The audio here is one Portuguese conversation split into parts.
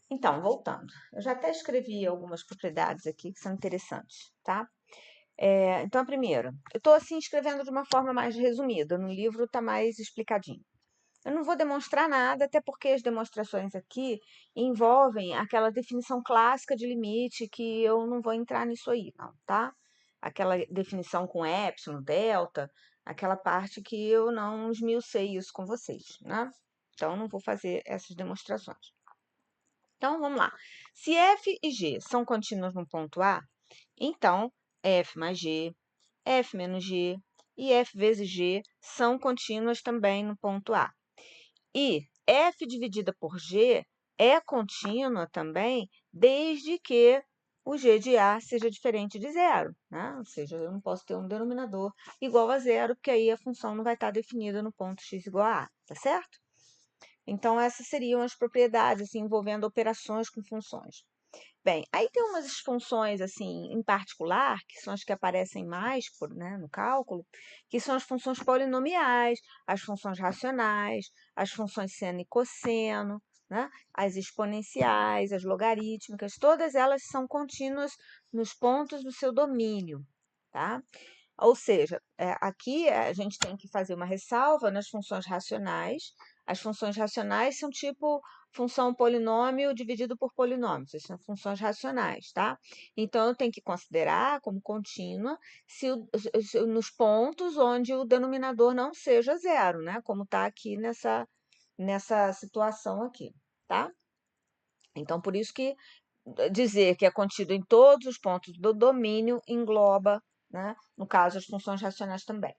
Então, voltando. Eu já até escrevi algumas propriedades aqui que são interessantes, tá? Então, a primeira, eu estou assim escrevendo de uma forma mais resumida, no livro está mais explicadinho. Eu não vou demonstrar nada, até porque as demonstrações aqui envolvem aquela definição clássica de limite que eu não vou entrar nisso aí, não, tá? Aquela definição com epsilon, delta, aquela parte que eu não esmiucei isso com vocês, né? Então, não vou fazer essas demonstrações. Então, vamos lá. Se f e g são contínuos no ponto A, então f mais g, f menos g e f vezes g são contínuas também no ponto A. E f dividida por g é contínua também, desde que o g de A seja diferente de zero, né? Ou seja, eu não posso ter um denominador igual a zero, porque aí a função não vai estar definida no ponto x igual a A, tá certo? Então, essas seriam as propriedades assim, envolvendo operações com funções. Bem, aí tem umas funções assim em particular, que são as que aparecem mais né, no cálculo, que são as funções polinomiais, as funções racionais, as funções seno e cosseno, né, as exponenciais, as logarítmicas, todas elas são contínuas nos pontos do seu domínio, tá? Ou seja, aqui a gente tem que fazer uma ressalva nas funções racionais. As funções racionais são tipo função polinômio dividido por polinômio, essas são funções racionais, tá? Então, eu tenho que considerar como contínua nos pontos onde o denominador não seja zero, né? Como está aqui nessa situação aqui, tá? Então, por isso que dizer que é contido em todos os pontos do domínio engloba, né, no caso, as funções racionais também.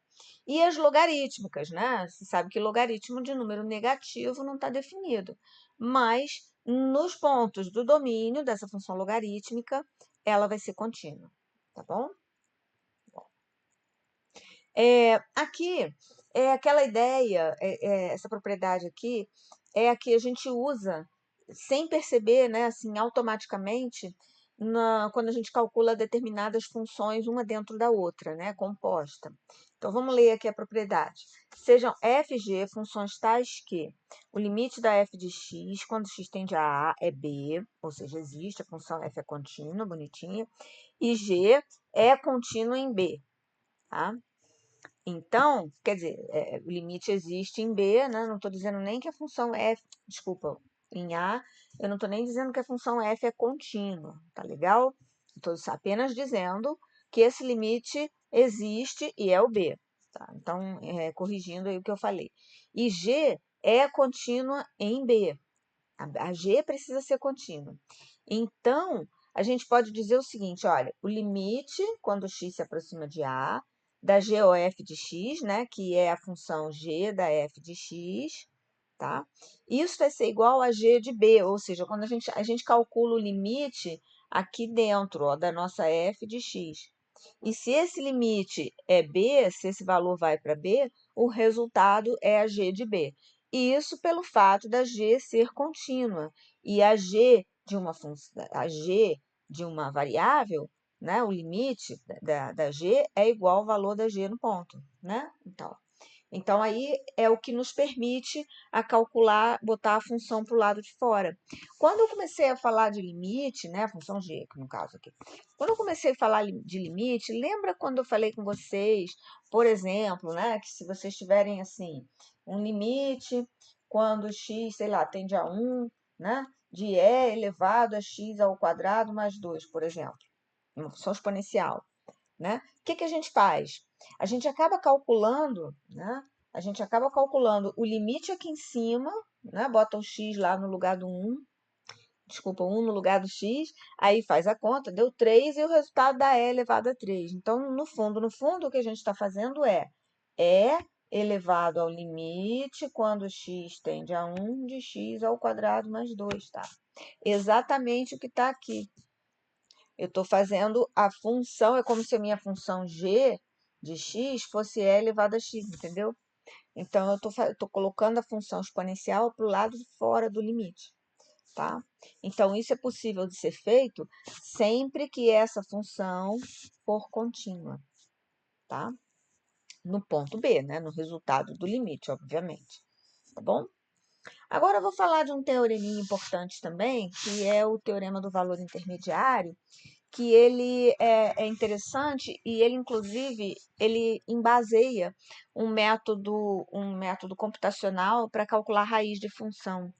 E as logarítmicas, né? Você sabe que logaritmo de número negativo não está definido, mas nos pontos do domínio dessa função logarítmica, ela vai ser contínua, tá bom? Aqui é aquela ideia, essa propriedade aqui é a que a gente usa sem perceber, né, assim, automaticamente, quando a gente calcula determinadas funções uma dentro da outra, né, composta. Então, vamos ler aqui a propriedade. Sejam f e g funções tais que o limite da f de x, quando x tende a é b, ou seja, existe, a função f é contínua, bonitinha, e g é contínua em b, tá? Então, quer dizer, o limite existe em B, né? Não estou dizendo nem que a função f, desculpa, em A, eu não estou nem dizendo que a função f é contínua, tá legal? Estou apenas dizendo que esse limite existe e é o B, tá? Então, corrigindo aí o que eu falei. E G é contínua em B. A G precisa ser contínua. Então, a gente pode dizer o seguinte, olha, o limite, quando x se aproxima de A, da GOF de x, né, que é a função g da f de x, tá? Isso vai ser igual a g de b, ou seja, quando a gente calcula o limite aqui dentro, ó, da nossa f de x. E se esse limite é b, se esse valor vai para b, o resultado é a g de b. E isso pelo fato da g ser contínua. E a g de uma função, a g de uma variável, né, o limite da g é igual ao valor da g no ponto, né? Então, aí é o que nos permite a calcular, botar a função para o lado de fora. Quando eu comecei a falar de limite, né, a função g, no caso aqui, quando eu comecei a falar de limite, lembra quando eu falei com vocês, por exemplo, né, que se vocês tiverem assim, um limite quando x, sei lá, tende a 1, né, de e elevado a x ao quadrado mais 2, por exemplo, uma função exponencial, né? O que a gente faz? A gente acaba calculando, né? A gente acaba calculando o limite aqui em cima, né? Bota o x lá no lugar do 1, desculpa, 1 no lugar do x, aí faz a conta, deu 3 e o resultado dá e elevado a 3. Então, no fundo, o que a gente está fazendo é elevado ao limite quando x tende a 1 de x ao quadrado mais 2, tá? Exatamente o que está aqui. Eu estou fazendo a função, é como se a minha função g de x fosse e elevado a x, entendeu? Então, eu estou colocando a função exponencial para o lado de fora do limite, tá? Então, isso é possível de ser feito sempre que essa função for contínua, tá? No ponto B, né? No resultado do limite, obviamente, tá bom? Agora eu vou falar de um teoreminha importante também, que é o teorema do valor intermediário, que ele é interessante e ele, inclusive, ele embaseia um método computacional para calcular a raiz de função,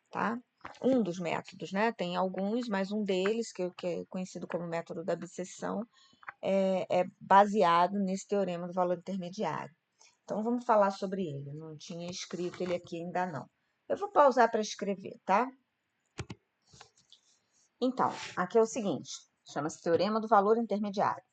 tá? Um dos métodos, né? Tem alguns, mas um deles, que é conhecido como método da abscissão, é baseado nesse teorema do valor intermediário. Então, vamos falar sobre ele. Não tinha escrito ele aqui ainda não. Eu vou pausar para escrever, tá? Então, aqui é o seguinte, chama-se teorema do valor intermediário.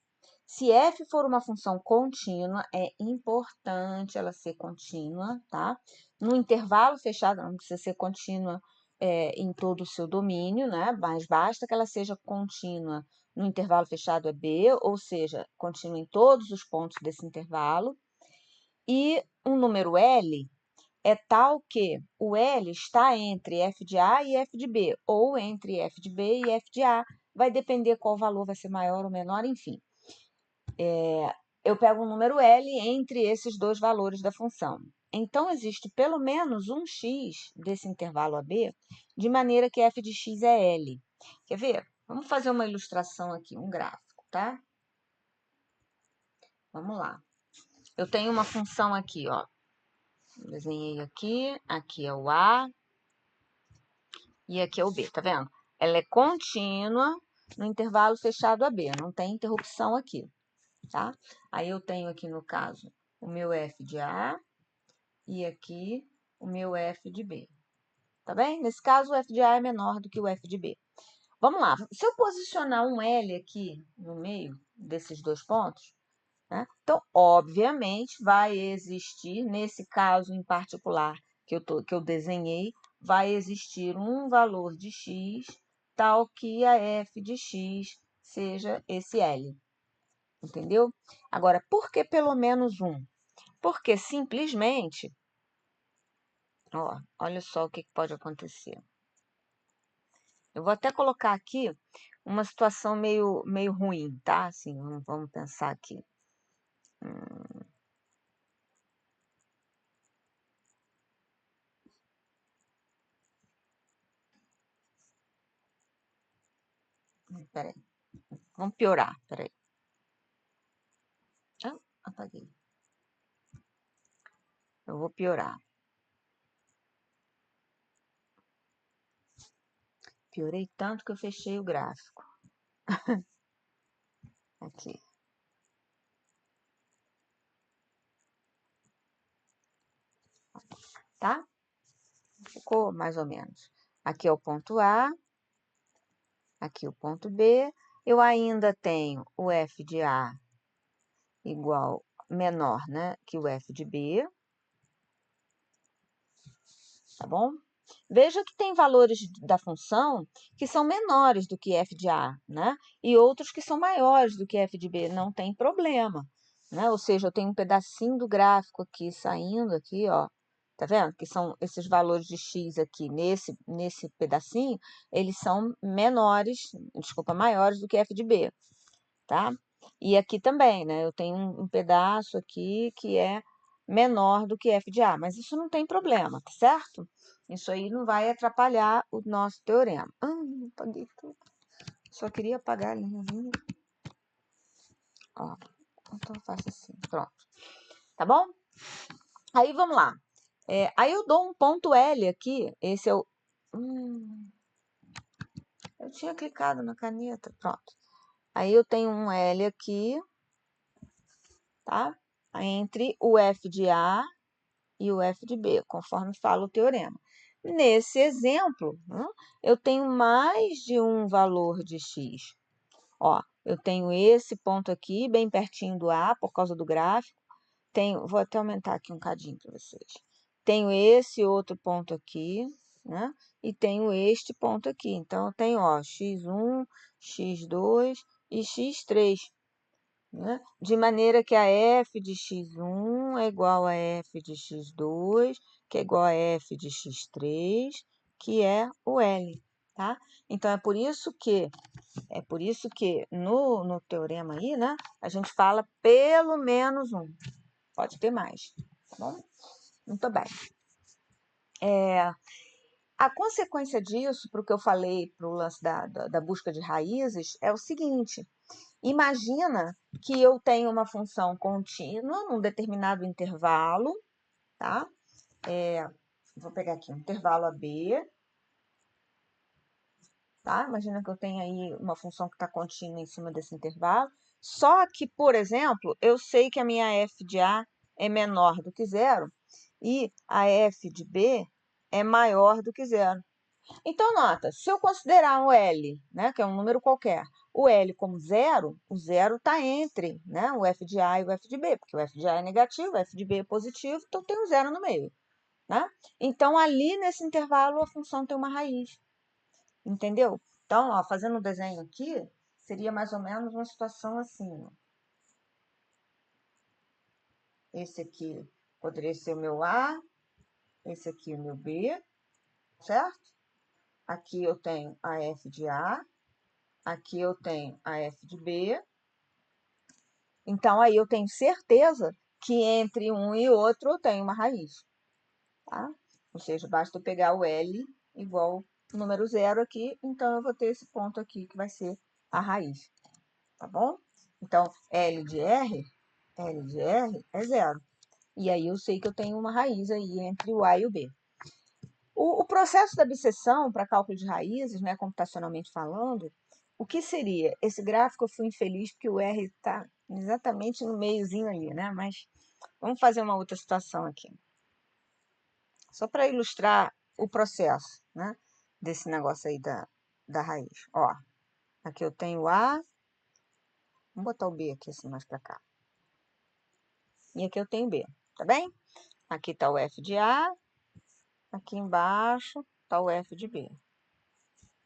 Se f for uma função contínua, é importante ela ser contínua, tá? No intervalo fechado, não precisa ser contínua em todo o seu domínio, né? Mas basta que ela seja contínua no intervalo fechado é B, ou seja, contínua em todos os pontos desse intervalo. E um número L é tal que o L está entre f de A e f de B, ou entre f de B e f de A. Vai depender qual valor vai ser maior ou menor, enfim. Eu pego um número L entre esses dois valores da função. Então, existe pelo menos um x desse intervalo AB, de maneira que f de x é L. Quer ver? Vamos fazer uma ilustração aqui, um gráfico, tá? Vamos lá. Eu tenho uma função aqui, ó. Desenhei aqui, aqui é o A e aqui é o B, tá vendo? Ela é contínua no intervalo fechado AB, não tem interrupção aqui, tá? Aí eu tenho aqui, no caso, o meu f de A e aqui o meu f de B, tá bem? Nesse caso, o f de A é menor do que o f de B. Vamos lá, se eu posicionar um L aqui no meio desses dois pontos, né? Então, obviamente, vai existir, nesse caso em particular que eu desenhei, vai existir um valor de x tal que a f de x seja esse L. Entendeu? Agora, por que pelo menos um? Porque simplesmente, ó, olha só o que pode acontecer. Eu vou até colocar aqui uma situação meio ruim, tá? Assim, vamos pensar aqui. Peraí, vamos piorar, peraí. Ah, apaguei. Eu vou piorar. Piorei tanto que eu fechei o gráfico. Aqui. Tá? Ficou mais ou menos. Aqui é o ponto A, aqui o ponto B. Eu ainda tenho o f de A igual menor, né, que o f de B. Tá bom? Veja que tem valores da função que são menores do que f de A, né? E outros que são maiores do que f de B, não tem problema, né? Ou seja, eu tenho um pedacinho do gráfico aqui saindo aqui, ó. Tá vendo? Que são esses valores de x aqui nesse pedacinho, eles são menores, desculpa, maiores do que f de B, tá? E aqui também, né? Eu tenho um pedaço aqui que é menor do que f de A, mas isso não tem problema, tá certo? Isso aí não vai atrapalhar o nosso teorema. Apaguei tudo. Só queria apagar a linhazinha. Ó, então eu faço assim, pronto. Tá bom? Aí vamos lá. Aí eu dou um ponto L aqui. Esse é o... eu tinha clicado na caneta, pronto. Aí eu tenho um L aqui, tá? Entre o f de A e o f de B, conforme fala o teorema. Nesse exemplo, eu tenho mais de um valor de x. Ó, eu tenho esse ponto aqui, bem pertinho do A, por causa do gráfico. Vou até aumentar aqui um cadinho para vocês. Tenho esse outro ponto aqui, né? E tenho este ponto aqui. Então, eu tenho, ó, x1, x2 e x3. Né? De maneira que a f de x1 é igual a f de x2, que é igual a f de x3, que é o L, tá? Então, é por isso que no teorema aí, né, a gente fala pelo menos um. Pode ter mais, tá bom? Muito bem. A consequência disso, para o que eu falei, para o lance da busca de raízes, é o seguinte: imagina que eu tenho uma função contínua num determinado intervalo, tá? Vou pegar aqui um intervalo AB, tá? Imagina que eu tenho aí uma função que está contínua em cima desse intervalo. Só que, por exemplo, eu sei que a minha f de A é menor do que zero e a f de B é maior do que zero. Então, nota, se eu considerar o L, né, que é um número qualquer, o L como zero, o zero está entre, né, o f de A e o f de B, porque o f de A é negativo, o f de B é positivo, então tem um zero no meio. Né? Então, ali nesse intervalo, a função tem uma raiz. Entendeu? Então, ó, fazendo um desenho aqui, seria mais ou menos uma situação assim. Ó. Esse aqui poderia ser o meu A, esse aqui o meu B, certo? Aqui eu tenho a F de A, aqui eu tenho a F de B. Então, aí eu tenho certeza que entre um e outro eu tenho uma raiz. Tá? Ou seja, basta eu pegar o L igual ao número zero aqui, então eu vou ter esse ponto aqui que vai ser a raiz. Tá bom? Então, L de R é zero. E aí eu sei que eu tenho uma raiz aí entre o A e o B. O processo da abscissão para cálculo de raízes, né, computacionalmente falando, o que seria? Esse gráfico eu fui infeliz porque o R está exatamente no meiozinho ali, né? Mas vamos fazer uma outra situação aqui. Só para ilustrar o processo, né, desse negócio aí da raiz. Ó, aqui eu tenho A, vamos botar o B aqui assim mais para cá. E aqui eu tenho B, tá bem? Aqui está o F de A, aqui embaixo está o F de B.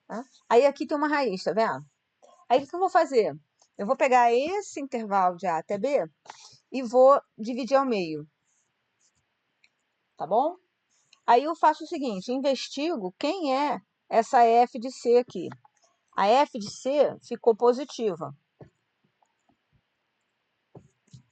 Tá? Aí aqui tem uma raiz, tá vendo? Aí o que eu vou fazer? Eu vou pegar esse intervalo de A até B e vou dividir ao meio, tá bom? Aí eu faço o seguinte, investigo quem é essa F de C aqui. A F de C ficou positiva,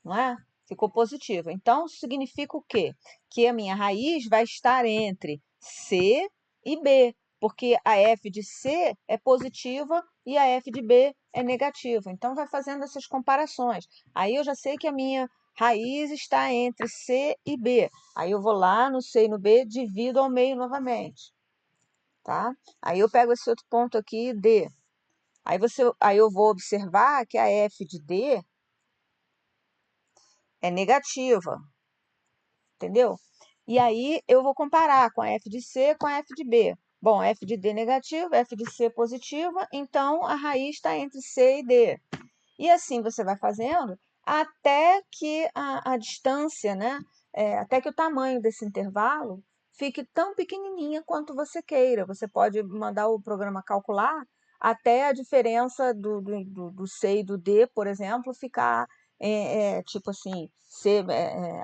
não é? Ficou positiva. Então, significa o quê? Que a minha raiz vai estar entre C e B, porque a F de C é positiva e a F de B é negativa. Então, vai fazendo essas comparações. Aí eu já sei que a minha raiz está entre C e B. Aí eu vou lá no C e no B, divido ao meio novamente. Tá? Aí eu pego esse outro ponto aqui, D. Aí eu vou observar que a F de D é negativa, entendeu? E aí eu vou comparar com a F de C com a F de B. Bom, F de D negativa, F de C positiva, então a raiz está entre C e D. E assim você vai fazendo até que a distância, né? Até que o tamanho desse intervalo fique tão pequenininha quanto você queira. Você pode mandar o programa calcular até a diferença do C e do D, por exemplo, ficar tipo assim,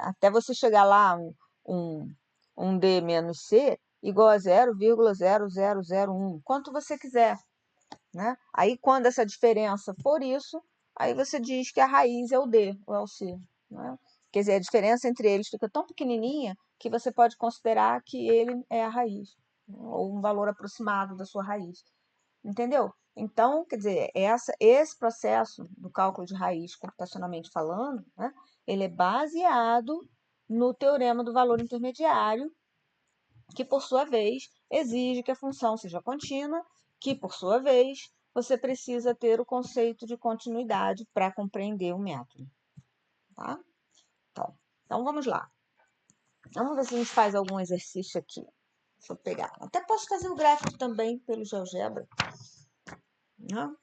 até você chegar lá um, um D menos C igual a 0,0001, quanto você quiser. Né? Aí, quando essa diferença for isso, aí você diz que a raiz é o D, ou é o C. Né? Quer dizer, a diferença entre eles fica tão pequenininha que você pode considerar que ele é a raiz, né? Ou um valor aproximado da sua raiz. Entendeu? Então, quer dizer, esse processo do cálculo de raiz, computacionalmente falando, né, ele é baseado no teorema do valor intermediário, que, por sua vez, exige que a função seja contínua, que, por sua vez, você precisa ter o conceito de continuidade para compreender o método. Tá? Então, vamos lá. Vamos ver se a gente faz algum exercício aqui. Deixa eu pegar. Até posso fazer o gráfico também pelo GeoGebra. Né?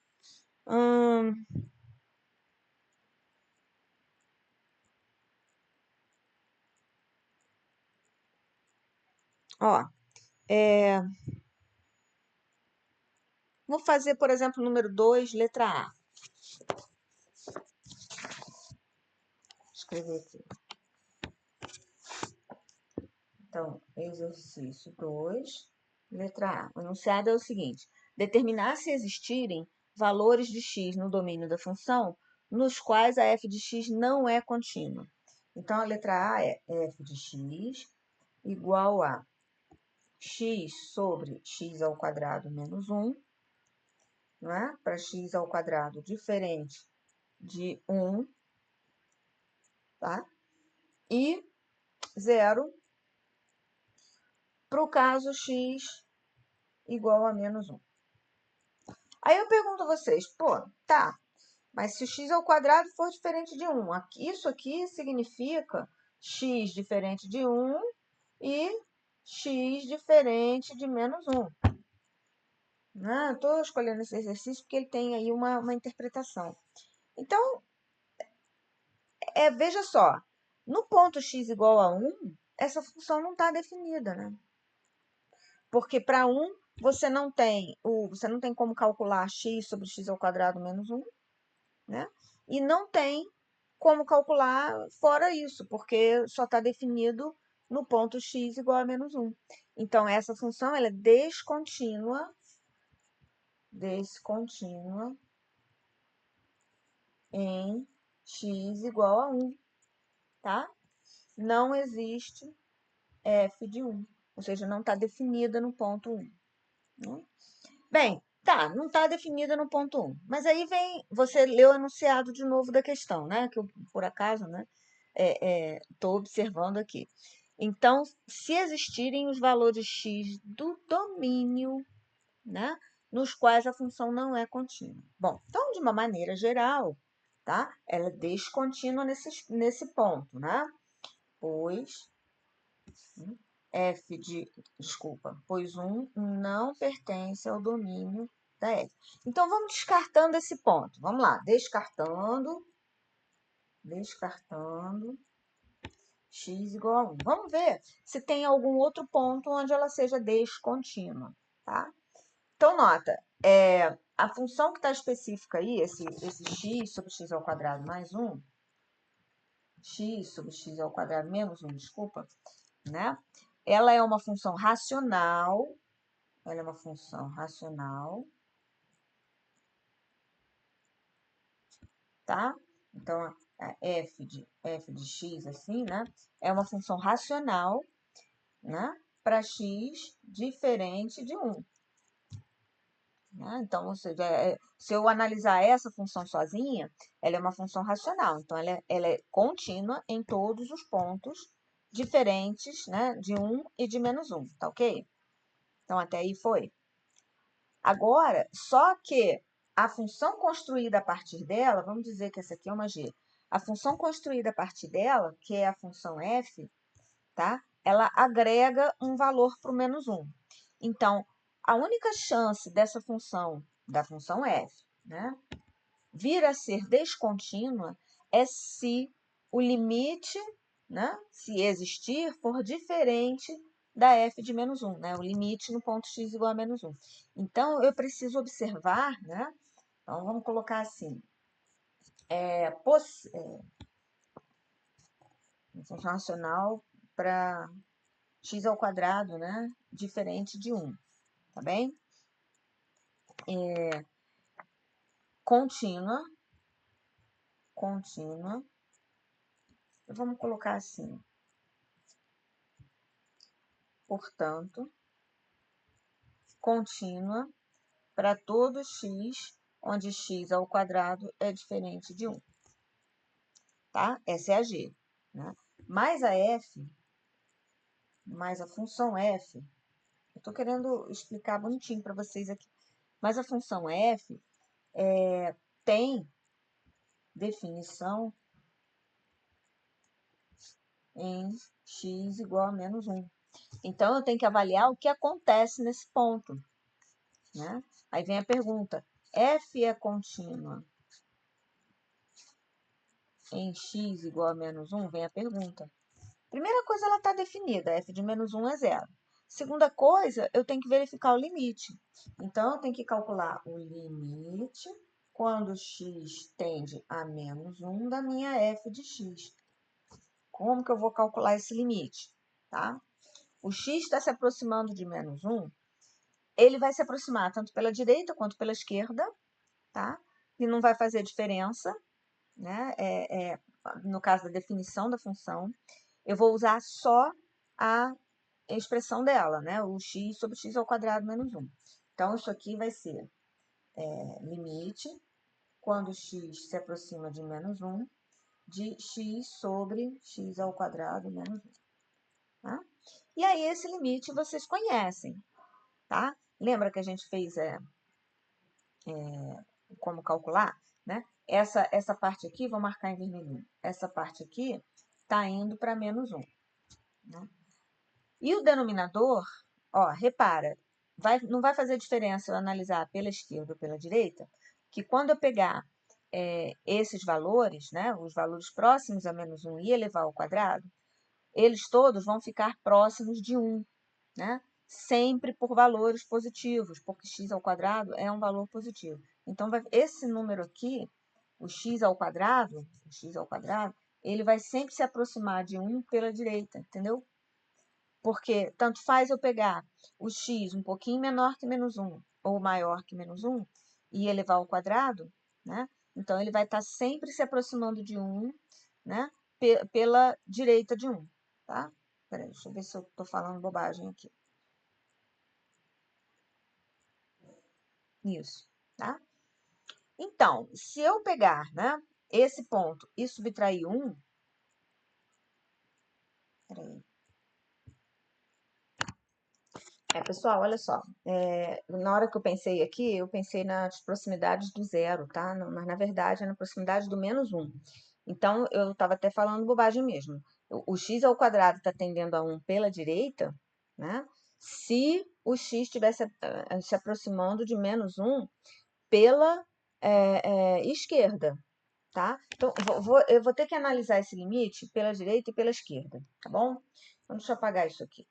Ó, vou fazer, por exemplo, o número 2, letra A. Vou escrever aqui. Então, exercício 2, letra A. O enunciado é o seguinte: determinar se existirem valores de x no domínio da função nos quais a f de x não é contínua. Então, a letra A é f de x igual a x sobre x ao quadrado menos 1, não é? Para x ao quadrado diferente de 1, tá? E 0 para o caso x igual a menos 1. Aí eu pergunto a vocês, pô, tá, mas se o x ao quadrado for diferente de 1, isso aqui significa x diferente de 1 e x diferente de menos 1. Estou escolhendo esse exercício porque ele tem aí uma interpretação. Então, veja só, no ponto x igual a 1, essa função não está definida, né? Porque para 1, você não tem como calcular x sobre x ao quadrado menos 1, né? E não tem como calcular fora isso, porque só está definido no ponto x igual a menos 1. Então, essa função ela é descontínua em x igual a 1, tá? Não existe f de 1, ou seja, não está definida no ponto 1. Né? Bem, tá, não está definida no ponto 1, mas aí você leu o enunciado de novo da questão, né? Que eu, por acaso, né, estou observando aqui. Então, se existirem os valores x do domínio, né, nos quais a função não é contínua. Bom, então, de uma maneira geral, tá? Ela é descontínua nesse ponto, né? Pois pois 1 não pertence ao domínio da F. Então, vamos descartando esse ponto. Vamos lá, descartando x igual a 1. Vamos ver se tem algum outro ponto onde ela seja descontínua, tá? Então, nota, a função que está específica aí, esse x sobre x ao quadrado mais 1, x sobre x ao quadrado menos 1, desculpa, né? Ela é uma função racional, tá? Então, a f de x, assim, né? É uma função racional, né? Para x diferente de 1. Né? Então, ou seja, se eu analisar essa função sozinha, ela é uma função racional. Então, ela é contínua em todos os pontos diferentes, né? De 1 e de menos 1, tá ok? Então, até aí foi. Agora, só que a função construída a partir dela, vamos dizer que essa aqui é uma g. A função construída a partir dela, que é a função f, tá? Ela agrega um valor para o menos 1. Então, a única chance dessa função, da função f, né, vir a ser descontínua é se o limite, né, se existir, for diferente da f de menos 1, né, o limite no ponto x igual a menos 1. Então, eu preciso observar, né, então vamos colocar assim, função racional para x ao quadrado, né, diferente de 1, tá bem? Contínua, vamos colocar assim, portanto, contínua para todo x, onde x ao quadrado é diferente de 1, tá? Essa é a g, né? Mais a f, mais a função f, eu estou querendo explicar bonitinho para vocês aqui, mas a função f tem definição em x igual a menos 1. Então, eu tenho que avaliar o que acontece nesse ponto, né? Aí vem a pergunta, f é contínua em x igual a menos 1? Vem a pergunta. Primeira coisa, ela está definida, f de menos 1 é 0. Segunda coisa, eu tenho que verificar o limite. Então, eu tenho que calcular o limite quando x tende a menos 1 da minha f de x. Como que eu vou calcular esse limite? Tá? O x está se aproximando de menos 1, ele vai se aproximar tanto pela direita quanto pela esquerda, tá? E não vai fazer diferença, né? No caso da definição da função, eu vou usar só a expressão dela, né? O x sobre x ao quadrado menos 1. Então, isso aqui vai ser limite, quando x se aproxima de menos 1, de x sobre x ao quadrado menos 1. Tá? E aí, esse limite vocês conhecem, tá? Lembra que a gente fez como calcular, né? Essa parte aqui, vou marcar em vermelhinho. Essa parte aqui está indo para menos 1. Né? E o denominador, ó, repara, não vai fazer diferença eu analisar pela esquerda ou pela direita, que quando eu pegar esses valores, né, os valores próximos a menos 1 e elevar ao quadrado, eles todos vão ficar próximos de 1, né? Sempre por valores positivos, porque x ao quadrado é um valor positivo. Então, esse número aqui, o x ao quadrado, ele vai sempre se aproximar de 1 pela direita, entendeu? Porque tanto faz eu pegar o x um pouquinho menor que menos 1 ou maior que menos 1 e elevar ao quadrado, né? Então, ele vai estar sempre se aproximando de 1, né? Pela direita de 1, tá? Peraí, deixa eu ver se eu estou falando bobagem aqui. Isso, tá? Então, se eu pegar, né, esse ponto e subtrair 1, peraí. Pessoal, olha só, na hora que eu pensei aqui, eu pensei nas proximidades do zero, tá? Mas, na verdade, é na proximidade do menos 1. Então, eu estava até falando bobagem mesmo. O x ao quadrado está tendendo a 1 pela direita, né? Se o x estivesse se aproximando de menos 1 pela esquerda, tá? Então, eu vou ter que analisar esse limite pela direita e pela esquerda, tá bom? Então, deixa eu apagar isso aqui,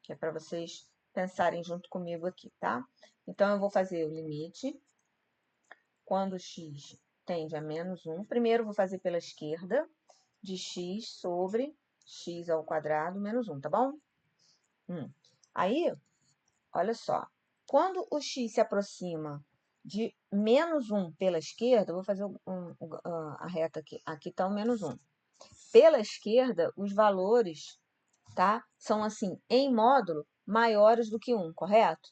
que é para vocês pensarem junto comigo aqui, tá? Então, eu vou fazer o limite quando x tende a menos 1. Primeiro, vou fazer pela esquerda, de x sobre x ao quadrado menos 1, tá bom? Aí, olha só, quando o x se aproxima de menos 1 pela esquerda, eu vou fazer a reta aqui. Aqui está o menos 1. Pela esquerda, os valores, tá, são assim, em módulo, maiores do que 1, correto?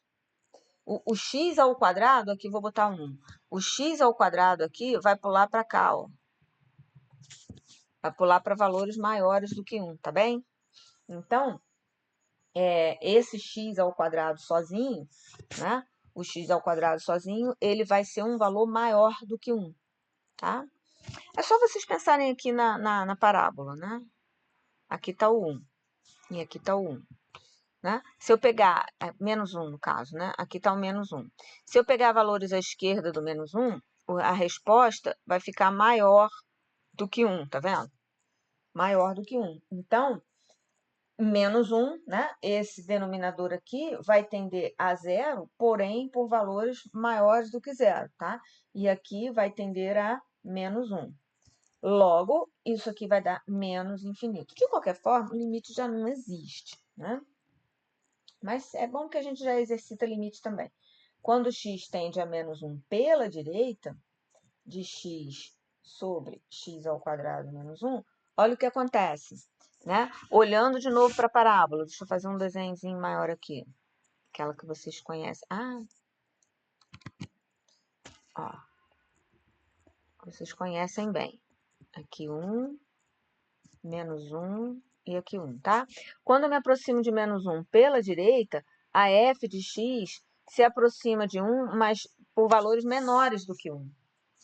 O x ao quadrado, aqui vou botar 1. O x ao quadrado aqui vai pular para cá, ó. Vai pular para valores maiores do que 1, tá bem? Então, esse x ao quadrado sozinho, né? O x ao quadrado sozinho, ele vai ser um valor maior do que 1, tá? É só vocês pensarem aqui na parábola, né? Aqui está o 1 e aqui está o 1. Né? Se eu pegar, menos 1 no caso, né? Aqui está o menos 1. Se eu pegar valores à esquerda do menos 1, a resposta vai ficar maior do que 1, tá vendo? Maior do que 1. Então, menos 1, né? Esse denominador aqui vai tender a 0, porém por valores maiores do que 0, tá? E aqui vai tender a menos 1. Logo, isso aqui vai dar menos infinito. De qualquer forma, o limite já não existe, né? Mas é bom que a gente já exercita limite também. Quando x tende a menos 1 pela direita, de x sobre x ao quadrado menos 1, olha o que acontece, né? Olhando de novo para a parábola, deixa eu fazer um desenhozinho maior aqui, aquela que vocês conhecem. Ó, vocês conhecem bem. Aqui 1, menos 1 e aqui 1, tá? Quando eu me aproximo de menos 1 pela direita, a f de x se aproxima de 1, mas por valores menores do que 1,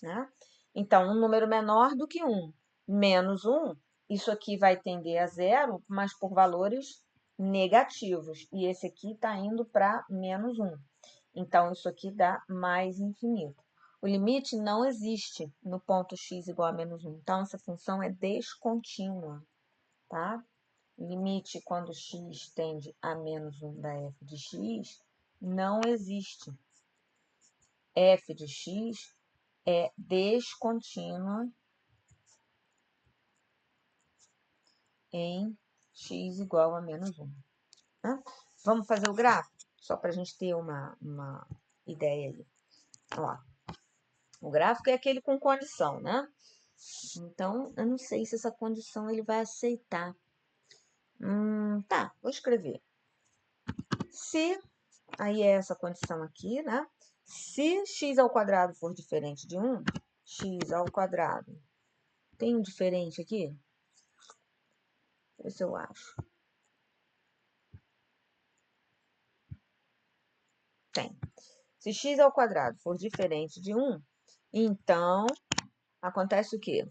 né? Então, um número menor do que 1, menos 1, isso aqui vai tender a 0, mas por valores negativos. E esse aqui está indo para menos 1. Então, isso aqui dá mais infinito. O limite não existe no ponto x igual a menos 1. Então, essa função é descontínua, tá? Limite quando x tende a menos 1 da f de x não existe. F de x é descontínua em x igual a menos 1. Né? Vamos fazer o gráfico? Só para a gente ter uma ideia aí. Ó, o gráfico é aquele com condição, né? Então, eu não sei se essa condição ele vai aceitar. Tá, vou escrever. Se, aí é essa condição aqui, né? Se x ao quadrado for diferente de 1, x ao quadrado. Tem um diferente aqui? Deixa eu ver se eu acho. Tem. Se x ao quadrado for diferente de 1, então acontece o quê?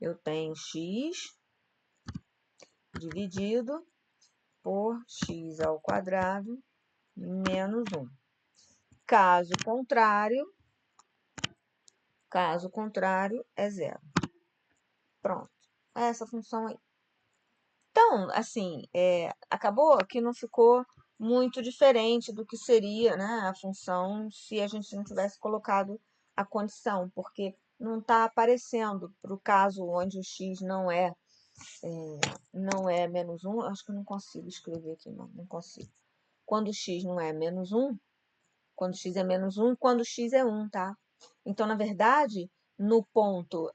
Eu tenho x dividido por x ao quadrado menos 1. Caso contrário, é zero. Pronto. É essa função aí. Então, assim, acabou que não ficou muito diferente do que seria, né, a função se a gente não tivesse colocado a condição, porque não está aparecendo para o caso onde o x não é menos 1. Acho que eu não consigo escrever aqui, não consigo. Quando x não é menos 1, quando x é menos 1 e quando x é 1, tá? Então, na verdade, no ponto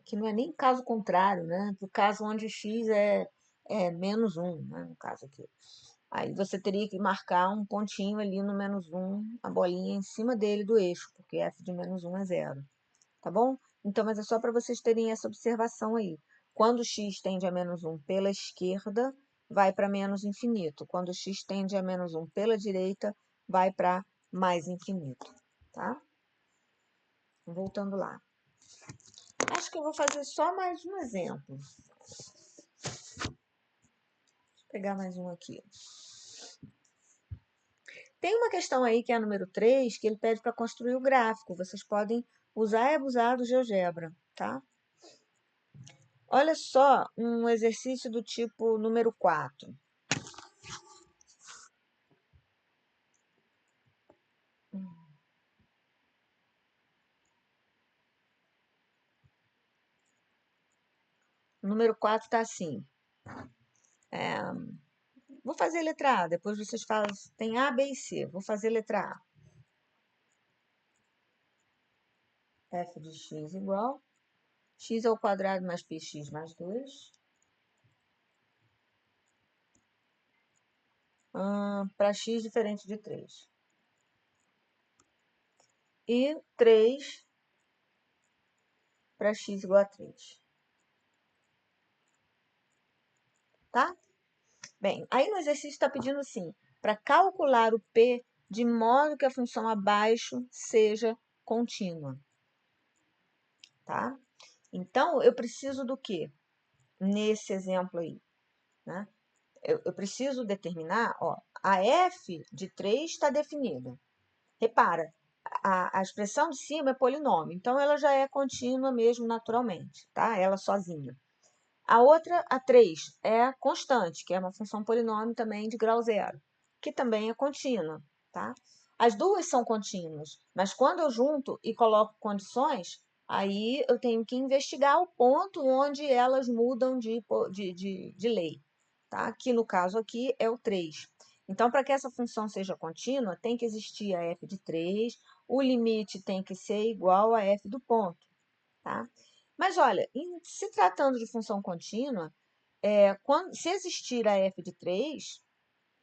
que não é nem caso contrário, né? Para o caso onde x é menos 1, né? No caso aqui. Aí você teria que marcar um pontinho ali no menos 1, a bolinha em cima dele do eixo, porque f de menos 1 é zero. Tá bom? Então, mas é só para vocês terem essa observação aí. Quando x tende a menos 1 pela esquerda, vai para menos infinito. Quando x tende a menos 1 pela direita, vai para mais infinito. Tá? Voltando lá. Acho que eu vou fazer só mais um exemplo. Vou pegar mais um aqui. Tem uma questão aí que é a número 3, que ele pede para construir o gráfico. Vocês podem usar e abusar do GeoGebra, tá? Olha só um exercício do tipo número 4. O número 4 está assim. Vou fazer a letra A, depois vocês fazem. Tem A, B e C. Vou fazer a letra A. F de x igual x ao quadrado mais px mais 2. Para x diferente de 3. E 3 para x igual a 3. Tá? Bem, aí no exercício está pedindo assim, para calcular o P de modo que a função abaixo seja contínua. Tá? Então, eu preciso do quê? Nesse exemplo aí, né? Eu preciso determinar, ó, a f de 3 está definida. Repara, a expressão de cima é polinômio, então ela já é contínua mesmo naturalmente, tá? Ela sozinha. A outra, a 3, é constante, que é uma função polinômio também de grau zero, que também é contínua, tá? As duas são contínuas, mas quando eu junto e coloco condições, aí eu tenho que investigar o ponto onde elas mudam de lei, tá? Que no caso aqui é o 3. Então, para que essa função seja contínua, tem que existir a f de 3, o limite tem que ser igual a f do ponto, tá? Mas olha, se tratando de função contínua, se existir a f de 3,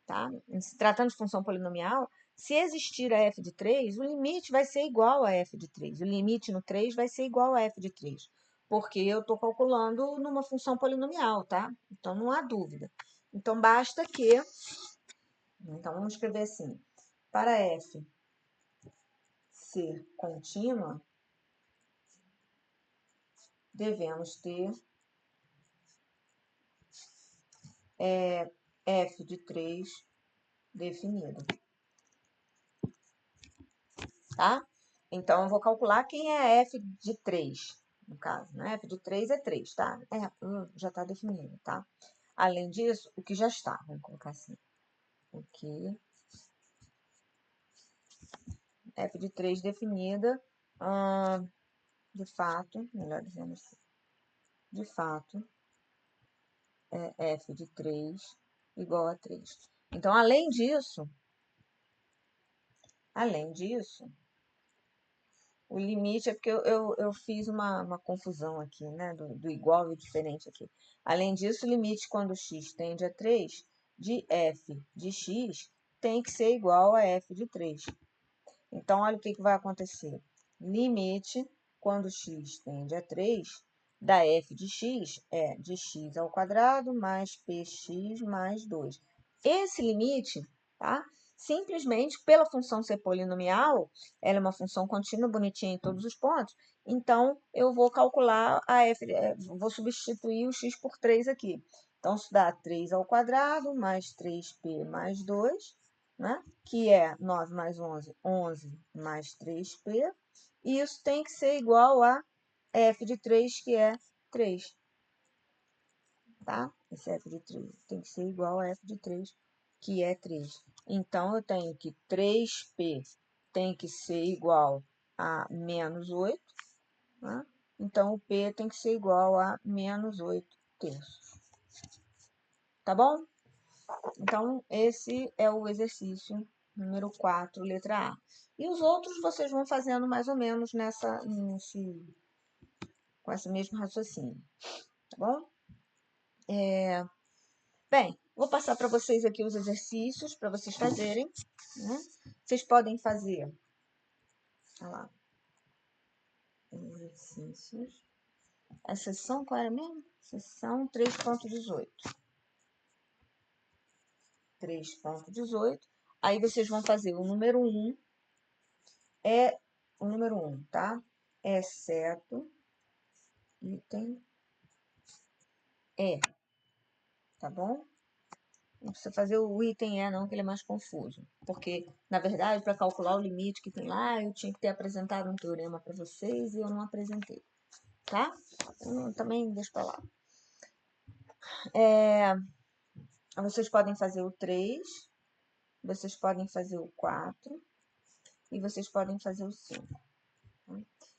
tá? Se tratando de função polinomial, se existir a f de 3, o limite vai ser igual a f de 3. O limite no 3 vai ser igual a f de 3, porque eu estou calculando numa função polinomial, tá? Então, não há dúvida. Então, basta que... Então, vamos escrever assim. Para f ser contínua, devemos ter f de 3 definido, tá? Então, eu vou calcular quem é f de 3, no caso, né? F de 3 é 3, tá? Já está definido, tá? Além disso, o que já está, vamos colocar assim. O que f de 3 definida, de fato, melhor dizendo assim, de fato, é f de 3 igual a 3. Então, além disso, O limite é porque eu fiz uma confusão aqui, né? Do igual e diferente aqui. Além disso, o limite quando x tende a 3 de f de x tem que ser igual a f de 3. Então, olha o que vai acontecer. Limite quando x tende a 3 da f de x é de x ao quadrado mais px mais 2. Esse limite, tá? Simplesmente pela função ser polinomial, ela é uma função contínua, bonitinha em todos os pontos, então eu vou calcular a f, vou substituir o x por 3 aqui. Então, isso dá 3 ao quadrado mais 3p mais 2, né? Que é 9 mais 11, 11 mais 3p. E isso tem que ser igual a f de 3, que é 3. Tá? Esse f de 3 tem que ser igual a f de 3, que é 3. Então, eu tenho que 3p tem que ser igual a menos 8. Né? Então, o p tem que ser igual a menos 8 terços. Tá bom? Então, esse é o exercício número 4, letra A. E os outros vocês vão fazendo mais ou menos com esse mesmo raciocínio, tá bom? Bem, vou passar para vocês aqui os exercícios para vocês fazerem, né? Vocês podem fazer, olha lá, exercícios. A seção, qual era mesmo? Seção 3.18. 3.18. Aí vocês vão fazer o número 1, o número 1, tá? Exceto item E, tá bom? Não precisa fazer o item E não, que ele é mais confuso. Porque, na verdade, para calcular o limite que tem lá, eu tinha que ter apresentado um teorema para vocês e eu não apresentei, tá? Eu também deixo para lá. Vocês podem fazer o 3, vocês podem fazer o 4 e vocês podem fazer o 5.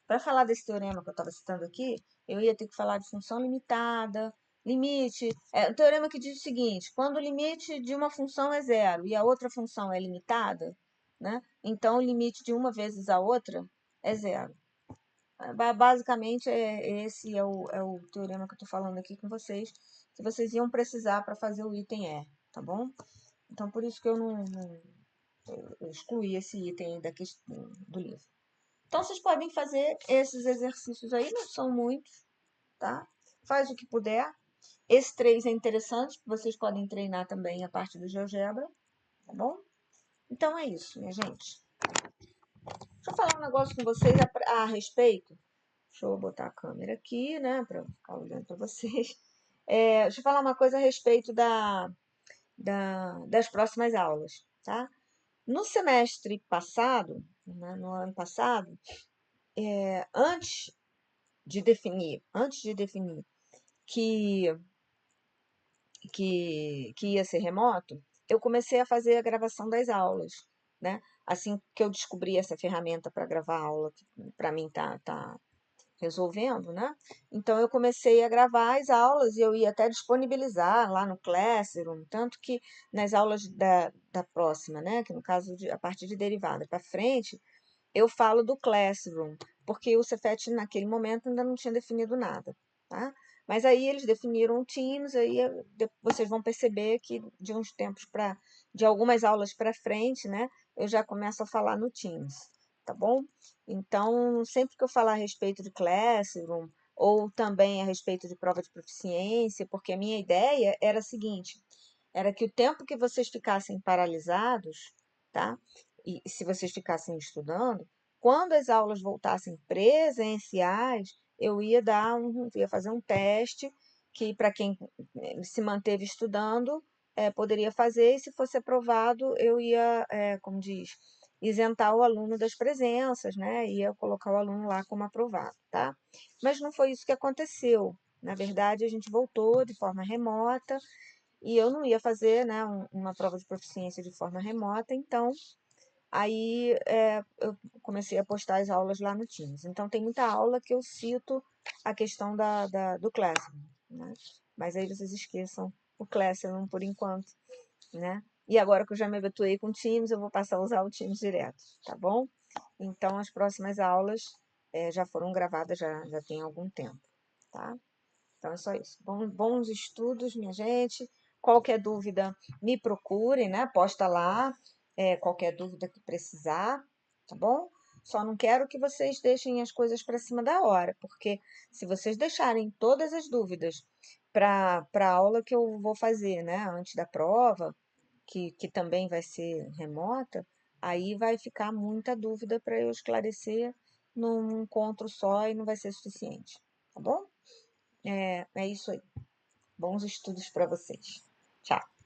Para falar desse teorema que eu estava citando aqui, eu ia ter que falar de função limitada, limite. É um teorema que diz o seguinte: quando o limite de uma função é zero e a outra função é limitada, né? Então o limite de uma vezes a outra é zero. Basicamente, esse é o teorema que eu estou falando aqui com vocês, que vocês iam precisar para fazer o item E, tá bom? Então, por isso que eu não eu excluí esse item da questão do livro. Então, vocês podem fazer esses exercícios aí, não são muitos, tá? Faz o que puder. Esse 3 é interessante, vocês podem treinar também a parte do GeoGebra, tá bom? Então, é isso, minha gente. Deixa eu falar um negócio com vocês a respeito. Deixa eu botar a câmera aqui, né, para ficar olhando para vocês. Deixa eu falar uma coisa a respeito das próximas aulas, tá? No semestre passado, né, no ano passado, antes de definir que, que ia ser remoto, eu comecei a fazer a gravação das aulas, né? Assim que eu descobri essa ferramenta para gravar aula, que para mim tá resolvendo, né? Então eu comecei a gravar as aulas e eu ia até disponibilizar lá no Classroom, tanto que nas aulas da próxima, né? Que no caso a partir de derivada para frente, eu falo do Classroom, porque o Cefet naquele momento ainda não tinha definido nada, tá? Mas aí eles definiram o Teams, aí vocês vão perceber que de uns tempos de algumas aulas para frente, né, eu já começo a falar no Teams, tá bom? Então, sempre que eu falar a respeito de Classroom, ou também a respeito de prova de proficiência, porque a minha ideia era a seguinte, era que o tempo que vocês ficassem paralisados, tá? E se vocês ficassem estudando, quando as aulas voltassem presenciais, eu ia ia fazer um teste que para quem se manteve estudando poderia fazer, e se fosse aprovado, eu ia, como diz, isentar o aluno das presenças, né? Ia colocar o aluno lá como aprovado, tá? Mas não foi isso que aconteceu. Na verdade, a gente voltou de forma remota e eu não ia fazer, né, uma prova de proficiência de forma remota, então aí eu comecei a postar as aulas lá no Teams. Então tem muita aula que eu cito a questão do Classroom, né? Mas aí vocês esqueçam o Classroom por enquanto, né? E agora que eu já me habituei com o Teams, eu vou passar a usar o Teams direto, tá bom? Então as próximas aulas já foram gravadas já tem algum tempo, tá? Então é só isso. Bons estudos, minha gente. Qualquer dúvida, me procure, né? Posta lá, qualquer dúvida que precisar, tá bom? Só não quero que vocês deixem as coisas para cima da hora, porque se vocês deixarem todas as dúvidas para a aula que eu vou fazer, né, antes da prova, que também vai ser remota, aí vai ficar muita dúvida para eu esclarecer num encontro só e não vai ser suficiente, tá bom? É isso aí. Bons estudos para vocês. Tchau.